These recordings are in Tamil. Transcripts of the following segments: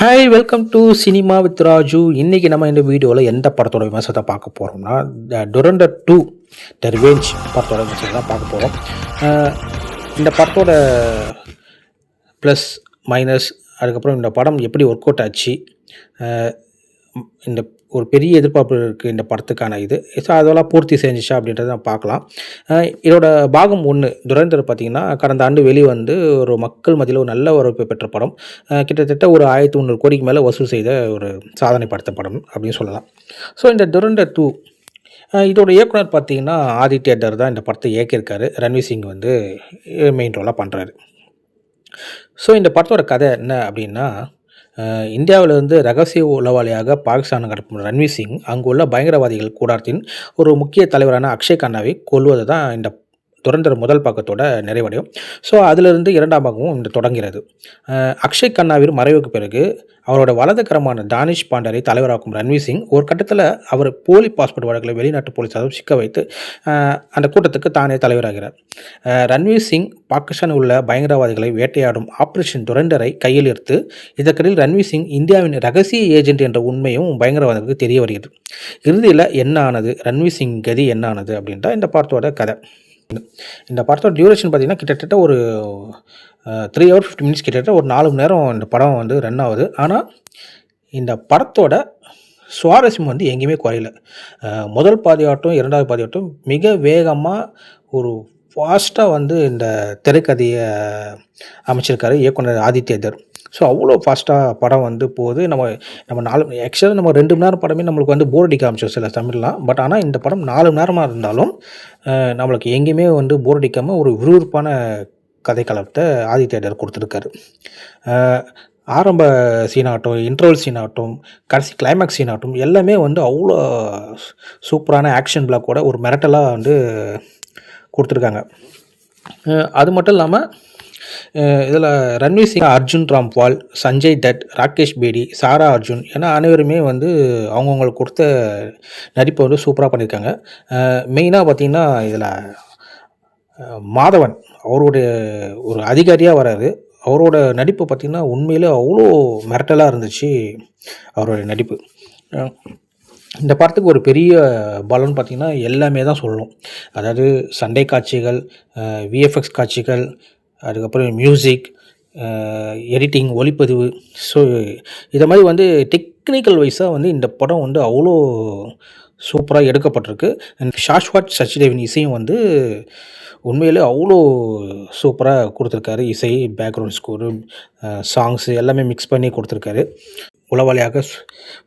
Hi welcome to cinema with Raju. இன்றைக்கி நம்ம இந்த வீடியோவில் எந்த படத்தோட விமர்சனத்தை பார்க்க போகிறோம்னா டுரண்டர் 2 த ரிவெஞ்ச் படத்தோட விமர்சனத்தை தான் பார்க்க போகிறோம். இந்த படத்தோட ப்ளஸ் மைனஸ், அதுக்கப்புறம் இந்த படம் எப்படி ஒர்க் அவுட் ஆச்சு, இந்த ஒரு பெரிய எதிர்பார்ப்பு இருக்குது இந்த படத்துக்கான இது. ஸோ அதெல்லாம் பூர்த்தி செஞ்சிச்சா அப்படின்றத நம்ம பார்க்கலாம். இதோட பாகம் 1 துரந்தர் பார்த்திங்கன்னா கடந்த ஆண்டு வெளிவந்து ஒரு மக்கள் மத்தியில் ஒரு நல்ல வரவேற்பு பெற்ற படம். கிட்டத்தட்ட ஒரு 1300 கோடிக்கு மேலே வசூல் செய்த ஒரு சாதனை படுத்த படம் அப்படின்னு சொல்லலாம். ஸோ இந்த துரந்தர் 2 இதோட இயக்குனர் பார்த்திங்கன்னா ஆதித்ய தர் தான் இந்த படத்தை இயக்கியிருக்காரு. ரன்வீர் சிங் வந்து மெயின் ரோலாக பண்ணுறாரு. ஸோ இந்த படத்தோட கதை என்ன அப்படின்னா, இந்தியாவிலிருந்து ரகசிய உளவாளியாக பாகிஸ்தான் கடக்கும் ரன்வீர் சிங் அங்குள்ள பயங்கரவாதிகள் கூடாரத்தின் ஒரு முக்கிய தலைவரான அக்ஷய் கண்ணாவை கொல்வது தான் இந்த துரந்தர் முதல் பக்கத்தோட நிறைவடையும். ஸோ அதிலிருந்து 2ஆம் பக்கமும் இந்த தொடங்கிறது. அக்ஷய் கண்ணாவின் மறைவுக்கு பிறகு அவரோட வலதுகரமான தானிஷ் பாண்டரை தலைவராக்கும் ரன்வீர் சிங் ஒரு கட்டத்தில் அவர் போலி பாஸ்போர்ட் வழக்கில் வெளிநாட்டு போலீஸாரும் சிக்க வைத்து அந்த கூட்டத்துக்கு தானே தலைவராகிறார். ரன்வீர் சிங் பாகிஸ்தானில் உள்ள பயங்கரவாதிகளை வேட்டையாடும் ஆப்ரேஷன் துரண்டரை கையில் எடுத்து இதற்கிடையில் ரன்வீர் சிங் இந்தியாவின் ரகசிய ஏஜென்ட் என்ற உண்மையும் பயங்கரவாதிகளுக்கு தெரிய வருகிறது. இறுதியில் என்ன ஆனது, ரன்வீர் சிங் கதி என்ன ஆனது அப்படின்ட்டு இந்த படத்தோட கதை. இந்த படத்தோட டியூரேஷன் பார்த்திங்கன்னா கிட்டத்தட்ட ஒரு 3 hours 50 minutes, கிட்டத்தட்ட ஒரு 4 மணி நேரம் இந்த படம் வந்து ரன் ஆகுது. ஆனால் இந்த படத்தோட சுவாரஸ்யம் வந்து எங்கேயுமே குறையல. முதல் பாதியாட்டும் 2வது பாதியாட்டும் மிக வேகமாக ஒரு ஃபாஸ்ட்டாக வந்து இந்த திரைக்கதையை அமைச்சிருக்காரு இயக்குனர் ஆதித்ய தர். ஸோ அவ்வளோ ஃபாஸ்ட்டாக படம் வந்து போகுது. நம்ம 4 நம்ம 2 மணி நேரம் படமே நம்மளுக்கு வந்து போர் அடிக்க ஆரம்பிச்சோம் சில தமிழ்லாம். பட் ஆனால் இந்த படம் 4 மணி நேரமாக இருந்தாலும் நம்மளுக்கு எங்கேயுமே வந்து போர் அடிக்காமல் ஒரு விறுவிறுப்பான கதைக்களத்தை ஆதித்ய தர் கொடுத்துருக்காரு. ஆரம்ப சீனாகட்டும், இன்டர்வல் சீனாகட்டும், கடைசி கிளைமேக்ஸ் சீனாகட்டும் எல்லாமே வந்து அவ்வளோ சூப்பரான ஆக்ஷன் பிளாக்கோட ஒரு மிரட்டலாக வந்து கொடுத்துருக்காங்க. அது மட்டும் இல்லாமல் இதில் ரன்வீர் சிங், அர்ஜுன் ராம்பால், சஞ்சய் தட், ராகேஷ் பேடி, சாரா அர்ஜுன் என அனைவருமே வந்து அவங்கவுங்களுக்கு கொடுத்த நடிப்பை வந்து சூப்பராக பண்ணியிருக்காங்க. மெயினாக பார்த்திங்கன்னா இதில் மாதவன் அவருடைய ஒரு அதிகாரியாக வராரு. அவரோட நடிப்பு பார்த்திங்கன்னா உண்மையிலே அவ்வளோ மிரட்டலாக இருந்துச்சு அவருடைய நடிப்பு. இந்த படத்துக்கு ஒரு பெரிய பலம்னு பார்த்திங்கன்னா எல்லாமே தான் சொல்லணும். அதாவது சண்டை காட்சிகள், விஎஃப்எக்ஸ் காட்சிகள், அதுக்கப்புறம் மியூசிக், எடிட்டிங், ஒளிப்பதிவு. ஸோ இதை மாதிரி வந்து டெக்னிக்கல் வைஸாக வந்து இந்த படம் வந்து அவ்வளோ சூப்பராக எடுக்கப்பட்டிருக்கு. அண்ட் ஷாஷ்வாட் சச்சிதேவின் இசையும் வந்து உண்மையிலே அவ்வளோ சூப்பராக கொடுத்துருக்காரு. இசை, பேக்ரவுண்ட் ஸ்கோரு, சாங்ஸு எல்லாமே மிக்ஸ் பண்ணி கொடுத்துருக்காரு. உளவாளியாக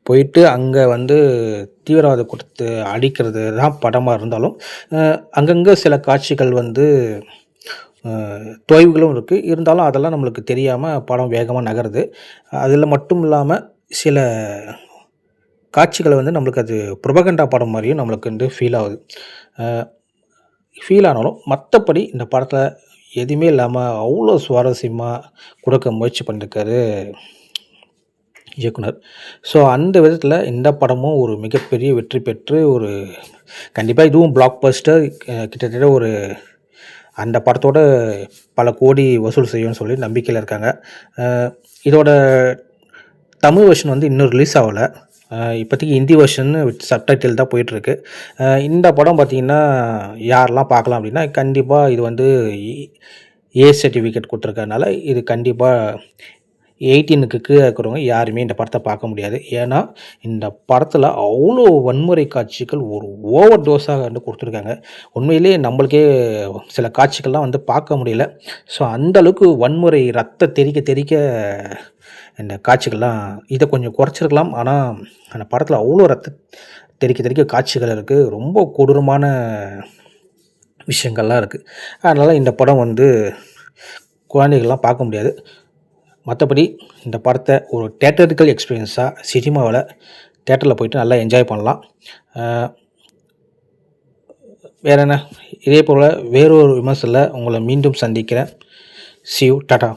போயிட்டு அங்கே வந்து தீவிரவாத கொடுத்து அடிக்கிறது தான் படமாக இருந்தாலும் அங்கங்கே சில காட்சிகள் வந்து தொய்வுகளும் இருக்குது. இருந்தாலும் அதெல்லாம் நம்மளுக்கு தெரியாமல் படம் வேகமாக நகருது. அதில் மட்டும் இல்லாமல் சில காட்சிகளை வந்து நம்மளுக்கு அது புரபகண்டா படம் மாதிரியும் நம்மளுக்கு வந்து ஃபீல் ஆகுது. ஃபீல் ஆனாலும் மற்றபடி இந்த படத்தில் எதுவுமே இல்லாமல் அவ்வளோ சுவாரஸ்யமாக கொடுக்க முயற்சி பண்ணியிருக்காரு இயக்குனர். ஸோ அந்த விதத்தில் இந்த படமும் ஒரு மிகப்பெரிய வெற்றி பெற்று ஒரு கண்டிப்பாக இதுவும் பிளாக் பஸ்டர் கிட்டத்தட்ட ஒரு அந்த படத்தோட பல கோடி வசூல் செய்யும்னு சொல்லி நம்பிக்கையில் இருக்காங்க. இதோட தமிழ் வெர்ஷன் வந்து இன்னும் ரிலீஸ் ஆகலை. இப்போதைக்கு ஹிந்தி வெர்ஷன் வித் சப்டைட்டில் தான் போயிட்டுருக்கு. இந்த படம் பார்த்திங்கன்னா யாரெல்லாம் பார்க்கலாம் அப்படின்னா, கண்டிப்பாக இது வந்து ஏ சர்டிஃபிகேட் கொடுத்துருக்கறனால இது கண்டிப்பாக 18க்கு கீழே இருக்கிறவங்க யாருமே இந்த படத்தை பார்க்க முடியாது. ஏன்னா இந்த படத்தில் அவ்வளோ வன்முறை காட்சிகள் ஒரு ஓவர் டோஸாக வந்து கொடுத்துருக்காங்க. உண்மையிலே நம்மளுக்கே சில காட்சிகள்லாம் வந்து பார்க்க முடியல. ஸோ அந்தளவுக்கு வன்முறை ரத்த தெறிக்க இந்த காட்சிகள்லாம் இதை கொஞ்சம் குறைச்சிருக்கலாம். ஆனால் அந்த படத்தில் அவ்வளோ ரத்த தெறிக்க காட்சிகள் இருக்குது. ரொம்ப கொடூரமான விஷயங்கள்லாம் இருக்குது. அதனால் இந்த படம் வந்து குழந்தைகள்லாம் பார்க்க முடியாது. மற்றபடி இந்த படத்தை ஒரு தியேட்டரிக்கல் எக்ஸ்பீரியன்ஸாக சினிமாவில் தியேட்டரில் போய்ட்டு நல்லா என்ஜாய் பண்ணலாம். வேறு என்ன, இதே போல் வேறொரு விமர்சனத்தில் உங்களை மீண்டும் சந்திக்கிறேன். See you, Tata.